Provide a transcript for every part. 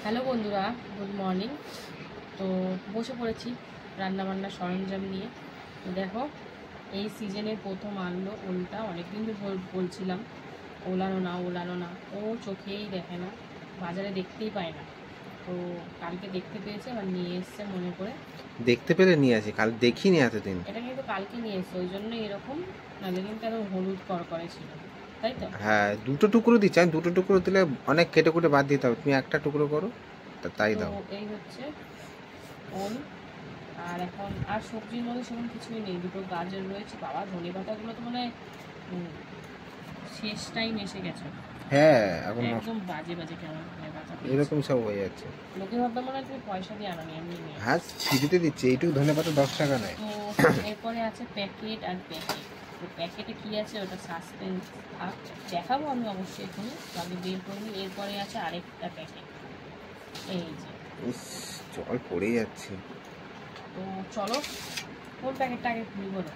Hello বন্ধুরা, good morning. তো বসে পড়েছি রান্নাবান্নার সরঞ্জাম নিয়ে। তো দেখো, এই সিজনের প্রথম আনলো ওলটা। অনেকদিন ধরে বলছিলাম ওলানো না, ও চোখেই দেখে না, বাজারে দেখতেই পায় না। তো কালকে দেখতে পেয়েছে, আবার নিয়ে এসছে মনে করে। দেখতে পেলে নিয়ে আসি, কাল দেখিনি এতদিন। এটা কিন্তু কালকে নিয়ে এসছে, ওই জন্য এরকম, নাহলে কিন্তু একদম হলুদ করে ছিল, তাই তো? হ্যাঁ, দুটো টুকরো দিচ্ছি আমি। দুটো টুকরো দিলে অনেক কেটে কুটে বাদ দিতে হবে, তুমি একটা টুকরো করো, তাই তো দাও। এই হচ্ছে ওল। আর এখন আর সবজির মধ্যে সেরকম কিছুই নেই। দুটো গাজর রয়েছে। বাবা, ধনে পাতাগুলো তো মানে শেষ টাইম এসে গেছে। হ্যাঁ, এখন একদম বাজে বাজে কেমন ধনে পাতা এরকম সব হয়ে যাচ্ছে। লোকে ভাববে মনে হয় তুমি পয়সা দিয়ে আনো, এমনি নিয়ে। হ্যাঁ, ফ্রিতে দিচ্ছে। এইটুকু ধনে পাতা 10 টাকা নেয়। তো এরপরে আছে প্যাকেট আর প্যাকেট। তো প্যাকেটে কী আছে ওটা সাসপেন্স দেখাবো আমি অবশ্যই এখানে, আগে বের করিনি। এরপরে আছে আরেকটা প্যাকেট, এই যে। জল পড়ে যাচ্ছে। তো চলো, কোন প্যাকেটটা আগে খুলি বলো?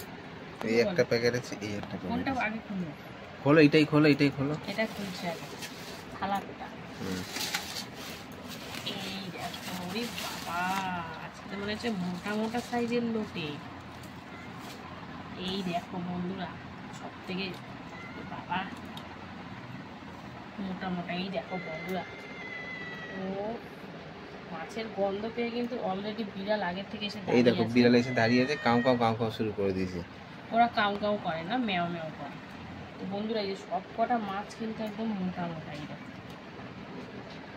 এই একটা প্যাকেট আছে, এই একটা প্যাকেট। কোনটা আগে খুলবো? খোলো, এটাই খোলো, এটাই খোলো। এটা খুলছে আগে, থালাটা। এই দেখো, ওরে বাবা, আজকে মনে হচ্ছে মোটা মোটা সাইজের লোটে। এই দেখো বন্ধুরা, সব থেকে বাবা মোটা মোটা। এই দেখো বন্ধুরা, ও মাছের গন্ধ পেয়ে কিন্তু অলরেডি বিড়াল আগের থেকে এসে এই দেখো, দাঁড়িয়ে আছে। বিড়াল এসে দাঁড়িয়ে আছে, কাউ কাউ কাউ কাউ শুরু করে দিয়েছে। ওরা কাউ কাউ করে না, ম্যাও ম্যাও করে। তো বন্ধুরা, এই যে সব কটা মাছ কিন্তু একদম মোটা মোটা। এই দেখো,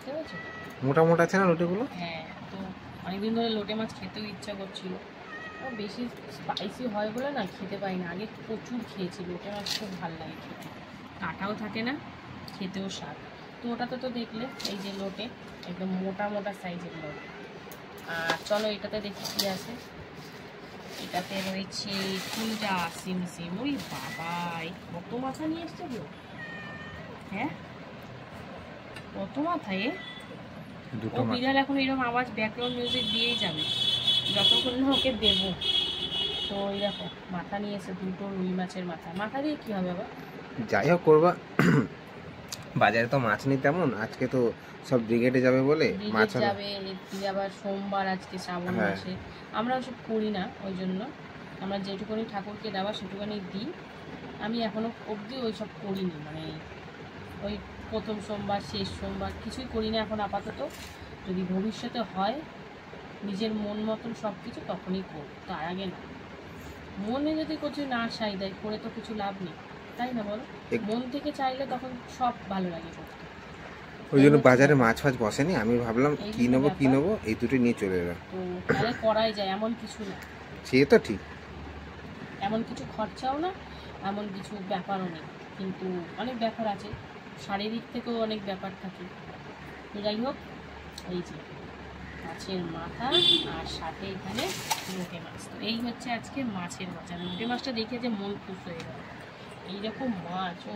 ঠিক আছে? মোটা মোটা আছে না লোটেগুলো? হ্যাঁ। তো অনেকদিন ধরে লোটে মাছ খেতেও ইচ্ছা করছিল, বেশি স্পাইসি হয় বলে না খেতে পারি না। আগে প্রচুর খেয়েছি লোটে মাছ, খুব ভালো লাগে খেতে, কাটাও থাকে না, খেতেও স্বাদ। তো ওটাতে তো দেখলে এই যে লোটে, একদম মোটা মোটা সাইজের লোট। আর চলো এটাতে দেখি কী আছে। এটাতে রয়েছে কুলজা, সিমসিম। ওই বাবাই, কত মাথা নিয়ে এসছে গো! হ্যাঁ, কত মাথায়! ও বিড়াল এখন এরকম আওয়াজ, ব্যাকগ্রাউন্ড মিউজিক দিয়েই যাবে যতক্ষণ না ওকে দেবো। তো এই দেখো, মাথা নিয়ে এসে দুটো রুই মাছের মাথা। মাথা দিয়ে কি হবে আবার? যাই হোক করবা, বাজারে তো মাছ নেই তেমন। আজকে তো সব ব্রিগেডে যাবে বলে মাছ যাবে। আবার সোমবার, আজকে শ্রাবণ মাসে আমরা ওসব করি না, ওই জন্য আমরা যেটুকুনি ঠাকুরকে দেওয়া সেটুকুনি দিই। আমি এখনো অবধি ওই সব করিনি, মানে ওই প্রথম সোমবার শেষ সোমবার কিছুই করি না এখন আপাতত। যদি ভবিষ্যতে হয় নিজের মন মতন সব কিছু, তখনই করব, তার আগে না। মনে যদি কিছু না চাই দেয়, করে তো কিছু লাভ নেই, তাই না বলো? মন থেকে চাইলে তখন সব ভালো লাগে করতে। ওই জন্য বাজারে মাছ ফাছ বসেনি। আমি ভাবলাম কি নেবো, এই দুটো নিয়ে চলে এলাম। তো তাহলে করাই যায়, এমন কিছু না। সে তো ঠিক, এমন কিছু খরচাও না, এমন কিছু ব্যাপারও নেই, কিন্তু অনেক ব্যাপার আছে, শারীরিক থেকেও অনেক ব্যাপার থাকে। তো যাই হোক, এই যে মাছের মাথা, আর সাথে এখানে লোটে মাছ। তো এই হচ্ছে আজকে মাছের বাজার। লোটে মাছটা দেখে যে মন খুশ হয়ে গেল। এইরকম মাছ, ও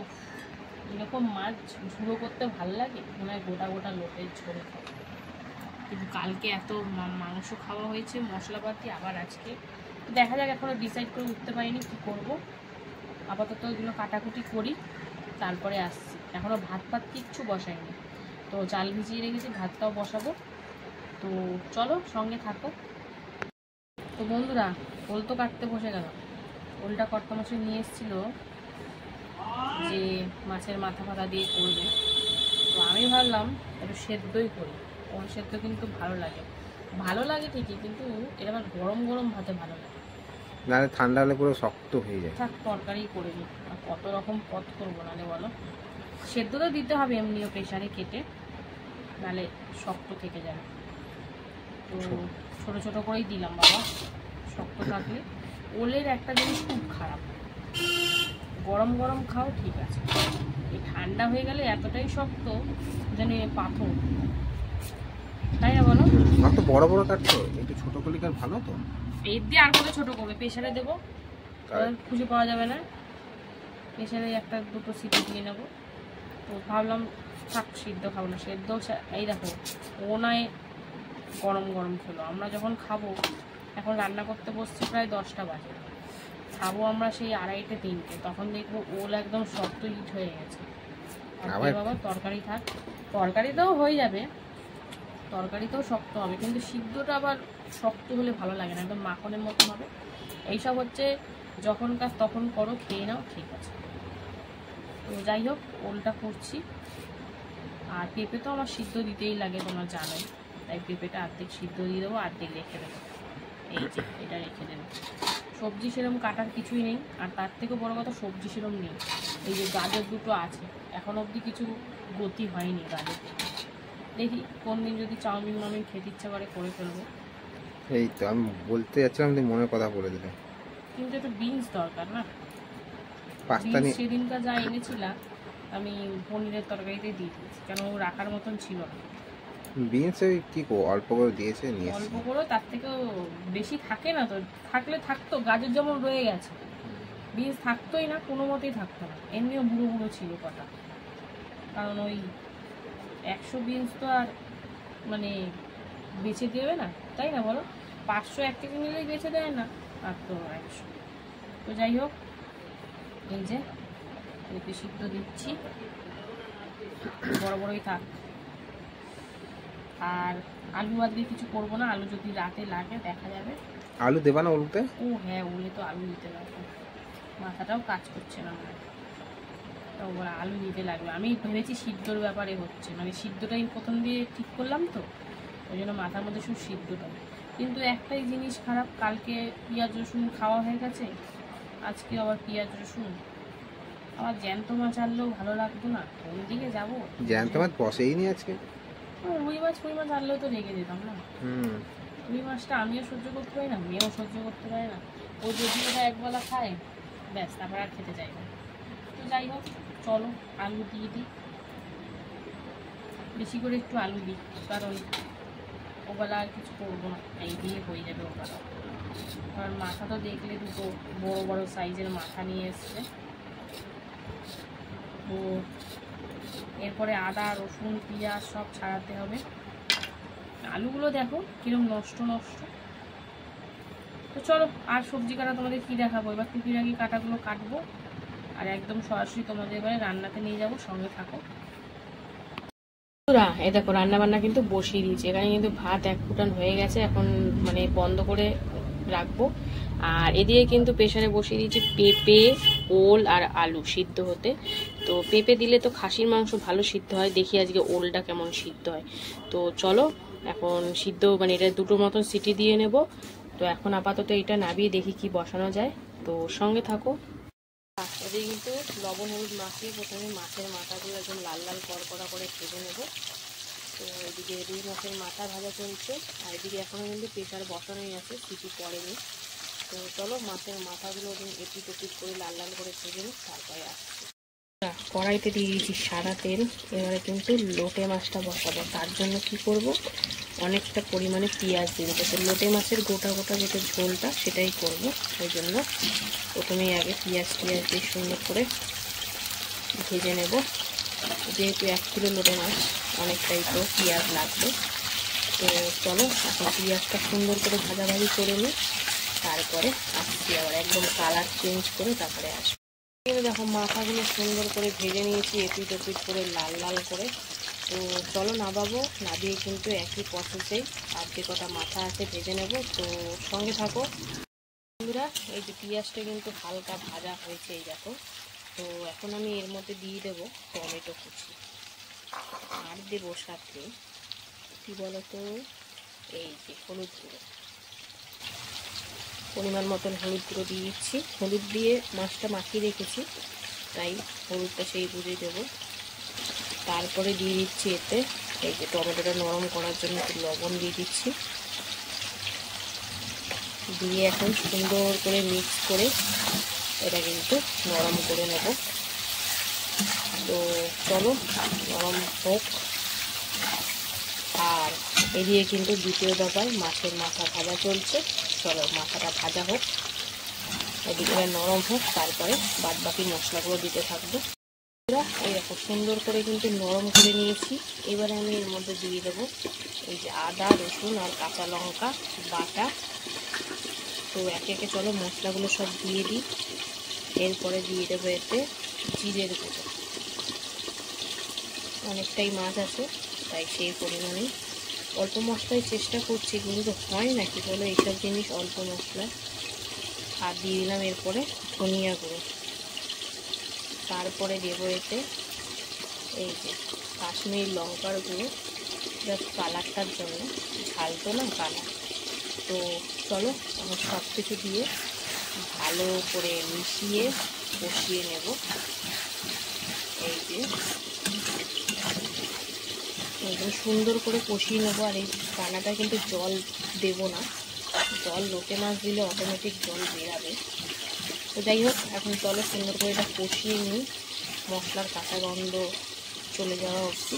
এরকম মাছ ঝুড়ো করতে ভালো লাগে, মনে হয় গোটা গোটা লোটের ঝোল খাবে। কিন্তু কালকে এত মাংস খাওয়া হয়েছে মশলাপাতি, আবার আজকে দেখা যাক। এখনও ডিসাইড করে উঠতে পারিনি কী করবো। আপাতত ওইগুলো কাটাকুটি করি, তারপরে আসছি। এখনও ভাত ফাত কিচ্ছু বসাইনি। তো চাল ভিজিয়ে রেখেছি, ভাতটাও বসাবো। তো চলো, সঙ্গে থাকো। তো বন্ধুরা, ওল তো কাটতে বসে গেল। ওলটা কর্তামশাই নিয়ে এসেছিলো যে মাছের মাথা ফাথা দিয়ে করবে। তো আমি ভাবলাম একটু সেদ্ধই করি। ওল সেদ্ধ কিন্তু ভালো লাগে ঠিকই, কিন্তু এটা আমার গরম গরম ভাতে ভালো লাগে। নাহলে ঠান্ডা হলে পুরো শক্ত হয়ে যায়। থাক, তরকারি করে দিই, আর কত রকম পথ করবো নাহলে বলো। সেদ্ধ তো দিতে হবে এমনিও প্রেশারে কেটে, নাহলে শক্ত থেকে যাবে। তো ছোটো ছোটো করেই দিলাম বাবা, শক্ত থাকলে। ওলের একটা জিনিস খুব খারাপ, গরম গরম খাও ঠিক আছে, এই ঠান্ডা হয়ে গেলে এতটাই শক্ত যেন পাথর, তাই না বলো? তো বড় বড় কাটছো, একটু ছোট করলে কার ভালো। তো এর দিয়ে আর কত ছোটো করবে? প্রেশারে দেবো, খুঁজে পাওয়া যাবে না। প্রেশারে একটা দুটো সিটি দিয়ে নেবো। তো ভাবলাম থাক, সিদ্ধ খাবো না। সেদ্ধ এই দেখো, ওনায় গরম গরম খেলো। আমরা যখন খাবো, এখন রান্না করতে বসছি প্রায় 10টা বাজে, খাবো আমরা সেই 2:30 3টে, তখন দেখবো ওল একদম শক্ত হিট হয়ে গেছে। বাবা তরকারি থাক, তরকারিটাও হয়ে যাবে, তরকারিতেও শক্ত হবে, কিন্তু সিদ্ধটা আবার শক্ত হলে ভালো লাগে না, একদম মাখনের মতন হবে। এইসব হচ্ছে যখন কাজ তখন করো, খেয়ে নাও, ঠিক আছে। তো যাই হোক, ওলটা করছি। আর পেঁপে তো আমার সিদ্ধ দিতেই লাগে, তোমরা জানোই, তাই পেঁপেটা অর্ধেক সিদ্ধ দিয়ে দেবো, অর্ধেক রেখে দেবো। এই যে এটা রেখে দেবো। সবজি সেরকম কাটার কিছুই নেই, আর তার থেকে বড় কথা সবজি সেরকম নেই। এই যে গাজর দুটো আছে, এখন অবধি কিছু গতি হয়নি গাজর। দেখি কোন দিন যদি চাউমিন মাউমিন খেতে ইচ্ছা করে ফেলবো। এই তো আমি বলতে যাচ্ছিলাম, তুমি মনের কথা বলে দিলে। কিন্তু একটু বিনস দরকার না? পাস্তা বিনস নিয়ে সেদিনকার যা এনেছিলাম আমি পনিরের তরকারিতে দিয়ে দিয়েছি, কেন ও রাখার মতন ছিল না। বিনস ওই কি অল্প করে দিয়েছে, নিয়ে অল্প এসেছি। করে, তার থেকেও বেশি থাকে না তো। থাকলে থাকতো, গাজর যেমন রয়ে গেছে, বিনস থাকতোই না, কোনো মতেই থাকতো না। এমনিও বুড়ো বুড়ো ছিল কটা, কারণ ওই 100 বিনস তো আর মানে বেচে দেবে না, তাই না বলো? 500 1 কেজি নিলেই বেচে দেয় না, আর তো 100। তো যাই হোক, এই যে পেঁপে সিদ্ধ দিচ্ছি, বড় বড়ই থাক। আর আলু আজকে কিছু করবো না, আলু যদি রাতে লাগে দেখা যাবে। আলু দেবা না ওলতে? ও হ্যাঁ, ওলে তো আলু দিতে লাগবে, মাথাটাও কাজ করছে না আমার। তো ওরা আলু দিতে লাগবে। আমি ভেবেছি সিদ্ধর ব্যাপারে হচ্ছে, মানে সিদ্ধটাই প্রথম দিয়ে ঠিক করলাম তো, ওই জন্য মাথার মধ্যে শুধু সিদ্ধটা। কিন্তু একটাই জিনিস খারাপ, কালকে পেঁয়াজ রসুন খাওয়া হয়ে গেছে, আজকে আবার পেঁয়াজ রসুন। আমার জ্যান্ত মাছ আনলেও ভালো লাগতো না, কোন দিকে যাবো? জ্যান্ত মাছ বসেই নি আজকে। রুই মাছ আনলেও তো রেখে দিতাম না। রুই মাছটা আমিও সহ্য করতে পারি না, মেয়েও সহ্য করতে পারে না। ও যদি ওটা একবেলা খায়, ব্যাস, তারপর আর খেতে চাই না। তো যাই হোক, চলো আলু দিয়ে দিই, বেশি করে একটু আলু দিই, কারণ ওবেলা আর কিছু করবো না, এই দিয়ে হয়ে যাবে ওবেলা। কারণ মাথা তো দেখলে দুটো বড় বড় সাইজের মাথা নিয়ে এসছে। তো এরপরে আদা রসুন পেঁয়াজ সব ছাড়াতে হবে। আলুগুলো দেখো কিরম নষ্ট নষ্ট। তো চলো, আর সবজি কাটা তোমাদের কি দেখাবো, এবার টুকিটাকি কাটাগুলো কাটবো, আর একদম সরাসরি তোমাদের এবারে রান্নাতে নিয়ে যাব, সঙ্গে থাকো। এই দেখো রান্না বান্না কিন্তু বসিয়ে দিয়েছি, এখানে কিন্তু ভাত 1 ফুটান হয়ে গেছে, এখন মানে বন্ধ করে রাখবো। আর এদিকে কিন্তু প্রেসারে বসিয়ে দিয়েছি পেঁপে, ওল আর আলু সিদ্ধ হতে। তো পেঁপে দিলে তো খাসির মাংস ভালো সিদ্ধ হয়, দেখি আজকে ওলটা কেমন সিদ্ধ হয়। তো চলো এখন সিদ্ধ, মানে এটা দুটো মতন সিটি দিয়ে নেব। তো এখন আপাতত এটা নামিয়ে দেখি কি বসানো যায়, তো সঙ্গে থাকো। এদিকে কিন্তু লবণ হলুদ মাখিয়ে প্রথমে মাছের মাথাগুলো একদম লাল লাল কড়কড়া করে ভেজে নেব। তো এদিকে রুই মাছের মাথা ভাজা চলছে, আর এদিকে এখনও কিন্তু প্রেসার বসানোই আছে, সিটি পড়েনি। তো চলো মাছের মাথাগুলো এপিট ওপিট করে লাল লাল করে ভেজে নিই, তারপরে আসছি। কড়াইতে দিয়ে দিয়েছি সাদা তেল, এবারে কিন্তু লোটে মাছটা বসাবো। তার জন্য কি করব, অনেকটা পরিমাণে পেঁয়াজ দিয়ে দেবো। তো লোটে মাছের গোটা গোটা যেটা ঝোলটা সেটাই করব, ওই জন্য প্রথমেই আগে পেঁয়াজ দিয়ে সুন্দর করে ভেজে নেব। যেহেতু 1 কিলো লোটে মাছ, অনেকটাই তো পেঁয়াজ লাগবে। তো চলো এখন পেঁয়াজটা সুন্দর করে ভাজাভাজি করে নিই, তারপরে আসছি আবার, একদম কালার চেঞ্জ করে তারপরে আসবো। দেখো মাথাগুলো সুন্দর করে ভেজে নিয়েছি, এপিট ওপিট করে লাল লাল করে। তো চলো নামাবো, নামিয়ে কিন্তু একই প্রসেসেই আর যে কটা মাথা আছে ভেজে নেব। তো সঙ্গে থাকো বন্ধুরা। এই যে পেঁয়াজটা কিন্তু হালকা ভাজা হয়েছে, এই দেখো। তো এখন আমি এর মধ্যে দিয়ে দেবো টমেটো কুচি, আর দেবো সাথে কী বলতো, এই যে হলুদ গুঁড়ো, পরিমাণ মতন হলুদ গুঁড়ো দিয়ে দিচ্ছি। হলুদ দিয়ে মাছটা মাখিয়ে রেখেছি, তাই হলুদটা সেই বুঝে দেবো। তারপরে দিয়ে দিচ্ছি এতে এই যে টমেটোটা নরম করার জন্য একটু লবণ দিয়ে দিচ্ছি, দিয়ে এখন সুন্দর করে মিক্স করে এটা কিন্তু নরম করে নেব। তো চলো নরম হোক। আর এদিকে কিন্তু দ্বিতীয় দফায় মাছের মাথা ভাজা চলছে, চলো মাথাটা ভাজা হোক, এদিকে নরম হোক, তারপরে বাদ বাকি মশলাগুলো দিতে থাকবো। এই দেখো সুন্দর করে কিন্তু নরম করে নিয়েছি, এবারে আমি এর মধ্যে দিয়ে দেবো এই যে আদা রসুন আর কাঁচা লঙ্কা বাটা। তো একে একে চলো মশলাগুলো সব দিয়ে দিই। এরপরে দিয়ে দেবো এতে জিরের গুঁড়ো, অনেকটাই মাছ আছে তাই সেই পরিমাণে অল্প মশলায় চেষ্টা করছি, কিন্তু হয় নাকি বলো এইসব জিনিস অল্প মশলায়। আর দিয়ে দিলাম এরপরে ধনিয়া গুঁড়ো, তারপরে দেবো এতে এই যে কাশ্মীরি লঙ্কার গুঁড়ো, জাস্ট কালারটার জন্য, ঝাল তো না কালার। তো চলো আমার সব কিছু দিয়ে ভালো করে মিশিয়ে কষিয়ে নেব। এই যে একদম সুন্দর করে কষিয়ে নেবো। আর এই রান্নাটা কিন্তু জল দেব না, জল লোটে মাছ দিলে অটোমেটিক জল বেরাবে। তো যাই হোক, এখন চলো সুন্দর করে এটা কষিয়ে নিই, মশলার কাঁচা গন্ধ চলে যাওয়া অবধি,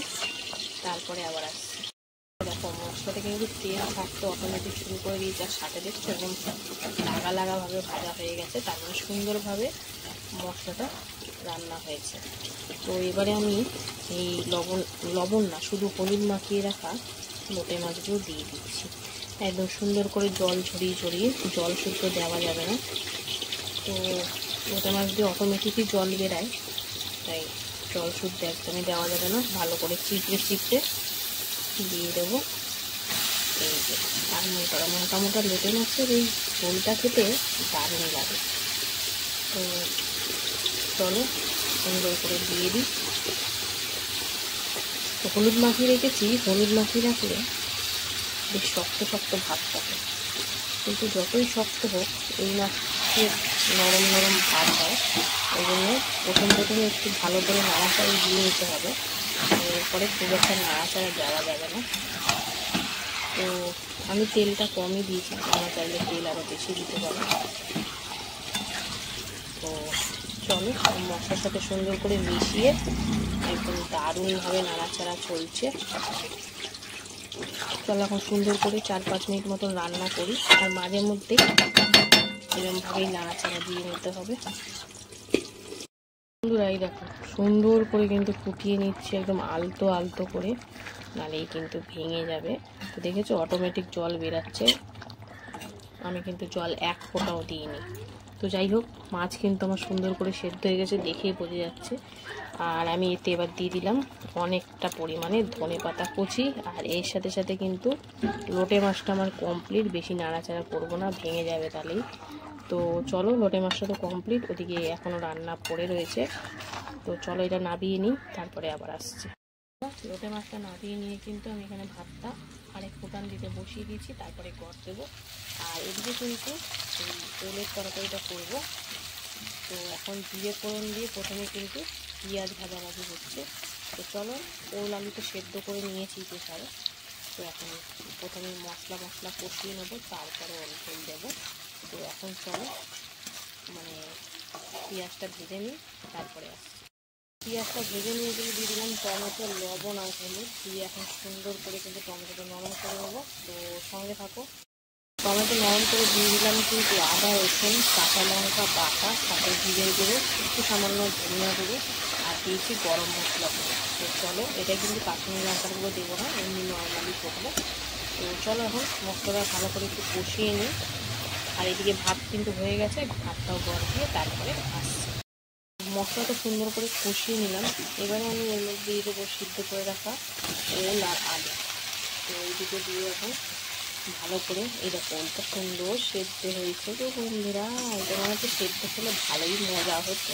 তারপরে আবার আসছি। দেখো মশলাটা কিন্তু তেল ছাড়তে অটোমেটিক শুরু করে দিয়েছে, আর সাথে দেখছো একদম লাগা লাগাভাবে ভাজা হয়ে গেছে, তার মানে সুন্দরভাবে মশলাটা রান্না হয়েছে। তো এবারে আমি এই লবণ না, শুধু হলুদ মাখিয়ে রাখা লোটে মাছগুলো দিয়ে দিচ্ছি। একদম সুন্দর করে জল ছড়িয়ে ছড়িয়ে, জল শুদ্ধ দেওয়া যাবে না, তো লোটে মাছ দিয়ে অটোমেটিকই জল বেরায়, তাই জল শুদ্ধ একদমই দেওয়া যাবে না। ভালো করে চিপড়ে চিপড়ে দিয়ে দেবো। এই যে আর মোটা মোটা লোটে মাছের এই ঝোলটা খেতে দারুণ লাগে। তো চলো সুন্দর করে দিয়ে দিই। তো হলুদ মাখিয়ে রেখেছি, হলুদ মাখিয়ে রাখলে বেশ শক্ত শক্ত ভাব থাকে, কিন্তু যতই শক্ত হোক এই মাছের নরম নরম ভাব হয়। ওই জন্য প্রথমে একটু ভালো করে নাড়াচাড়া দিয়ে নিতে হবে, এরপরে খুব একটা নাড়াচাড়া দেওয়া যাবে না। তো আমি তেলটা কমই দিয়েছি, তোমরা চাইলে তেল আরও বেশি দিতে পারো। তো চলো মশলার সাথে সুন্দর করে মিশিয়ে একদম দারুণভাবে নাড়াচাড়া চলছে। চলো এখন সুন্দর করে 4-5 মিনিট মতন রান্না করি, আর মাঝে মধ্যে এরকমভাবেই নাড়াচাড়া দিয়ে নিতে হবে। বন্ধুরাই দেখো সুন্দর করে কিন্তু ফুটিয়ে নিচ্ছে, একদম আলতো আলতো করে, নাহলেই কিন্তু ভেঙে যাবে। তো দেখেছো অটোমেটিক জল বেরাচ্ছে, আমি কিন্তু জল এক ফোঁটাও দিইনি। তো যাই হোক, মাছ কিন্তু আমার সুন্দর করে সেদ্ধ হয়ে গেছে, দেখেই বোঝা যাচ্ছে। আর আমি এতে এবার দিয়ে দিলাম অনেকটা পরিমাণে ধনেপাতা কুচি, আর এর সাথে সাথে কিন্তু লোটে মাছটা আমার কমপ্লিট, বেশি নাড়াচাড়া করবো না, ভেঙে যাবে তাহলেই। তো চলো লোটে মাছটা তো কমপ্লিট, ওদিকে এখনও রান্না পড়ে রয়েছে। তো চলো এটা নাবিয়ে নিই, তারপরে আবার আসছি। লোটে মাছটা নাবিয়ে নিয়ে কিন্তু আমি এখানে ভাতটা আরেক ফোটান দিতে বসিয়ে দিয়েছি, তারপরে গড় দেবো। আর এদিকে কিন্তু এই ওলের তরকারিটা করবো। তো এখন জিরে ফোড়ন দিয়ে প্রথমে কিন্তু পেঁয়াজ ভাজাভাজি হচ্ছে। তো চলো ওল আলু তো সেদ্ধ করে নিয়েছি প্রেসারে, তো এখন প্রথমে মশলা কষিয়ে নেবো, তারপরে ওল ঝোল দেবো। তো এখন চলো মানে পেঁয়াজটা ভেজে নিই, তারপরে আসছি। পেঁয়াজটা ভেজে নিয়ে দিয়ে দিলাম টমেটো, লবণ আর হলুদ দিয়ে এখন সুন্দর করে কিন্তু টমেটোটা নরম করে নেবো। তো সঙ্গে থাকো। টমেটো নরম করে দিয়ে দিলাম কিন্তু আদা রসুন কাঁচা লঙ্কা বাটা, সাথে জিরে গুঁড়ো, একটু সামান্য ধনিয়া গুঁড়ো, আর দিয়েছি গরম মশলা গুঁড়ো। তো চলো এটা কিন্তু কাশ্মীরি লঙ্কার গুঁড়ো দেবো না, এমনি নর্মালি করবো। তো চলো এখন মশলাটা ভালো করে একটু কষিয়ে নিই। আর এদিকে ভাত কিন্তু হয়ে গেছে, ভাতটাও গড় দিয়ে তারপরে আসছে। মশলাটা সুন্দর করে কষিয়ে নিলাম, এবারে আমি এর মধ্যে দিয়ে দেবো সিদ্ধ করে রাখা ওল আর আলু। তো এইদিকে দিয়ে এখন ভালো করে এই দেখো ওলটা সুন্দর সেদ্ধ হয়েছে। তো বন্ধুরা এটা মনে হচ্ছে সেদ্ধ হলে ভালোই মজা হতো।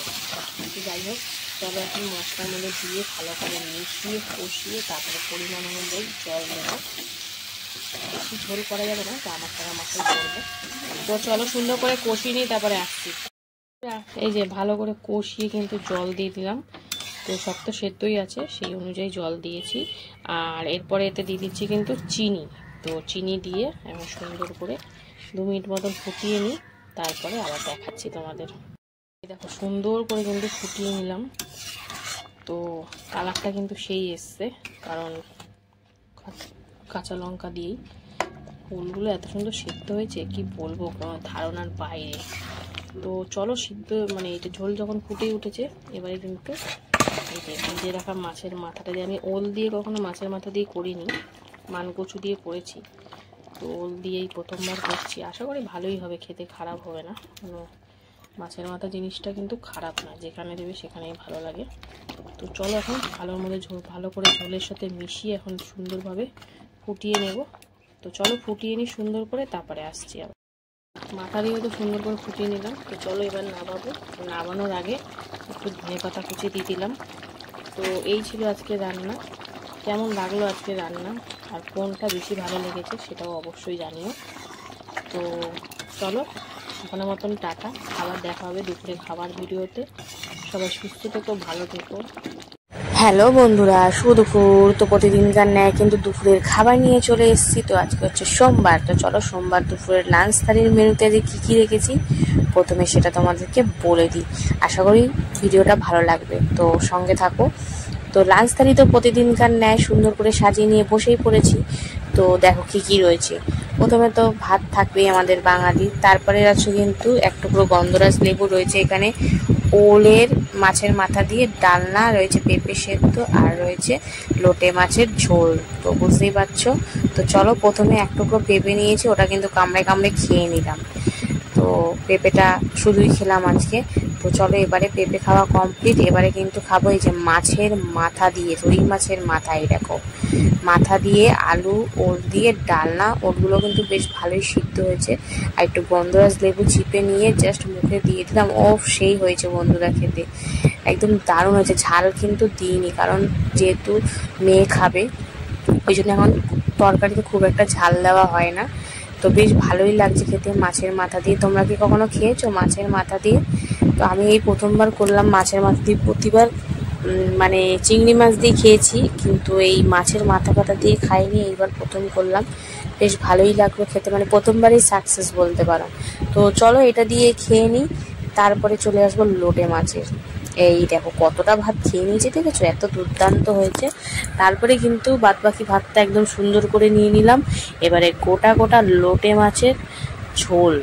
যাই হোক, চলো এখন মশলার মধ্যে দিয়ে ভালো করে মিশিয়ে কষিয়ে তারপরে পরিমাণ অনুযায়ী জল নেব। বেশি ঝোল করা যাবে না, তো আমার টাকা মাথায় করবো। তো চলো সুন্দর করে কষিয়ে নিই, তারপরে আসছি। এই যে ভালো করে কষিয়ে কিন্তু জল দিয়ে দিলাম। তো সব তো সেদ্ধই আছে, সেই অনুযায়ী জল দিয়েছি। আর এরপরে এতে দিয়ে দিচ্ছি কিন্তু চিনি। তো চিনি দিয়ে আমি সুন্দর করে 2 মিনিট মতন ফুটিয়ে নিই, তারপরে আবার দেখাচ্ছি তোমাদের। দেখো সুন্দর করে কিন্তু ফুটিয়ে নিলাম। তো কালারটা কিন্তু সেই এসছে, কারণ কাঁচা লঙ্কা দিয়েই। ফুলগুলো এত সুন্দর সিদ্ধ হয়েছে কি বলবো, কোনো ধারণার বাইরে। তো চলো সিদ্ধ মানে এটা ঝোল যখন ফুটে উঠেছে, এবারে কিন্তু এই যে ভেজে রাখা মাছের মাথাটা দিয়ে, আমি ওল দিয়ে কখনো মাছের মাথা দিয়ে করিনি, মানকচু দিয়ে করেছি। তো ওল দিয়েই প্রথমবার করছি, আশা করি ভালোই হবে খেতে, খারাপ হবে না। মাছের মাথা জিনিসটা কিন্তু খারাপ না, যেখানে দেবে সেখানেই ভালো লাগে। তো চলো এখন ভালোর মধ্যে ভালো করে ঝোলের সাথে মিশিয়ে এখন সুন্দরভাবে ফুটিয়ে নেব। তো চলো ফুটিয়ে নিই সুন্দর করে, তারপরে আসছি আবার। মাথা দিয়ে তো সুন্দর করে ফুটিয়ে নিলাম। তো চলো এবার নামাবো। নামানোর আগে একটু ধনেপাতা কুচি দিয়ে দিলাম। তো এই ছিল আজকে রান্না। কেমন লাগলো আজকে রান্না আর কোনটা বেশি ভালো লেগেছে সেটাও অবশ্যই জানিও। তো চলো এখনের মতন টাটা, আবার দেখা হবে দুপুরে খাবার ভিডিওতে। সবাই সুস্থ থেকো, ভালো থেকো। হ্যালো বন্ধুরা, শুভ দুপুর। তো প্রতিদিনকার ন্যায় কিন্তু দুপুরের খাবার নিয়ে চলে এসেছি। তো আজকে হচ্ছে সোমবার। তো চলো সোমবার দুপুরের লাঞ্চ থালির মেনুতে আজকে কী কী রেখেছি প্রথমে সেটা তোমাদেরকে বলে দিই। আশা করি ভিডিওটা ভালো লাগবে, তো সঙ্গে থাকো। তো লাঞ্চ থালি তো প্রতিদিনকার ন্যায় সুন্দর করে সাজিয়ে নিয়ে বসেই পড়েছি। তো দেখো কী কী রয়েছে। প্রথমে তো ভাত থাকবেই আমাদের বাঙালি, তারপরে আছে কিন্তু এক টুকরো গন্ধরাজ লেবু রয়েছে এখানে, ওলের মাছের মাথা দিয়ে ডালনা রয়েছে, পেঁপে সেদ্ধ, আর রয়েছে লোটে মাছের ঝোল। তো বুঝতেই পারছো। তো চলো প্রথমে এক টুকরো পেঁপে নিয়েছি, ওটা কিন্তু কামড়ে কামড়ে খেয়ে নিলাম। তো পেঁপেটা শুধুই খেলাম আজকে। তো চলো এবারে পেঁপে খাওয়া কমপ্লিট। এবারে কিন্তু খাবো এই যে মাছের মাথা দিয়ে, রুই মাছের মাথা। এই দেখো মাথা দিয়ে আলু, ওল দিয়ে ডালনা। ওলগুলো কিন্তু বেশ ভালোই সিদ্ধ হয়েছে। আর একটু গন্ধরাজ লেবু চিপে নিয়ে জাস্ট মুখে দিয়ে দিলাম। ও সেই হয়েছে বন্ধুরা, খেতে একদম দারুণ হয়েছে। ঝাল কিন্তু দিইনি, কারণ যেহেতু মেয়ে খাবে ওই জন্য এখন তরকারিতে খুব একটা ঝাল দেওয়া হয় না। তো বেশ ভালোই লাগছে খেতে মাছের মাথা দিয়ে। তোমরা কি কখনো খেয়েছো মাছের মাথা দিয়ে? তো আমি এই প্রথমবার করলাম মাছের মাথা দিয়ে। প্রতিবার মানে চিংড়ি মাছ দিয়ে খেয়েছি, কিন্তু এই মাছের মাথা ফাতা দিয়ে খাইনি, এইবার প্রথম করলাম। বেশ ভালোই লাগলো খেতে, মানে প্রথমবারই সাকসেস বলতে পারো। তো চলো এটা দিয়ে খেয়ে নিই, তারপরে চলে আসবো লোটে মাছের। এই দেখো কতটা ভাত খেয়ে নিয়েছি, দেখেছো এত দুর্দান্ত হয়েছে। তারপরে কিন্তু বাদবাকি ভাতটা একদম সুন্দর করে নিয়ে নিলাম। এবারে গোটা গোটা লোটে মাছের ঝোল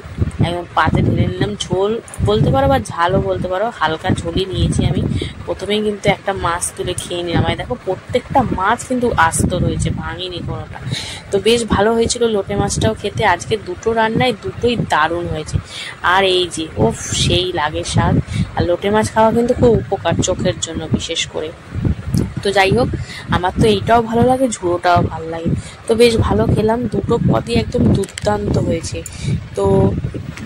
একদম পাতে ঢেলে নিলাম। ঝোল বলতে পারো বা ঝালও বলতে পারো, হালকা ঝোলই নিয়েছি আমি। প্রথমেই কিন্তু একটা মাছ তুলে খেয়ে নিলাম। আর দেখো প্রত্যেকটা মাছ কিন্তু আস্ত রয়েছে, ভাঙিনি কোনোটা। তো বেশ ভালো হয়েছিল লোটে মাছটাও খেতে। আজকে দুটো রান্নায় দুটোই দারুণ হয়েছে। আর এই যে ওফ সেই লাগে স্বাদ। আর লোটে মাছ খাওয়া কিন্তু খুব উপকার চোখের জন্য বিশেষ করে। তো যাই হোক, আমার তো এইটাও ভালো লাগে, ঝুড়োটাও ভালো লাগে। তো বেশ ভালো খেলাম, দুটো পদই একদম দুর্দান্ত হয়েছে। তো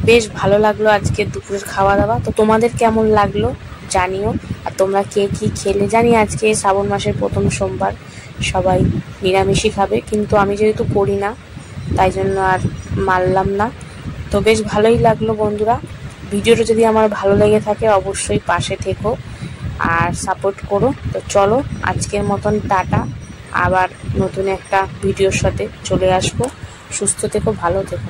বেশ ভালো লাগলো আজকে দুপুরের খাওয়া দাওয়া। তো তোমাদের কেমন লাগলো জানিও। আর তোমরা কে কী খেলে। জানি আজকে শ্রাবণ মাসের প্রথম সোমবার, সবাই নিরামিষই খাবে, কিন্তু আমি যেহেতু করি না তাই জন্য আর মানলাম না। তো বেশ ভালোই লাগলো বন্ধুরা। ভিডিওটা যদি আমার ভালো লেগে থাকে অবশ্যই পাশে থেকো আর সাপোর্ট করো। তো চলো আজকের মতন টাটা, আবার নতুন একটা ভিডিওর সাথে চলে আসবো। সুস্থ থেকো, ভালো থেকো।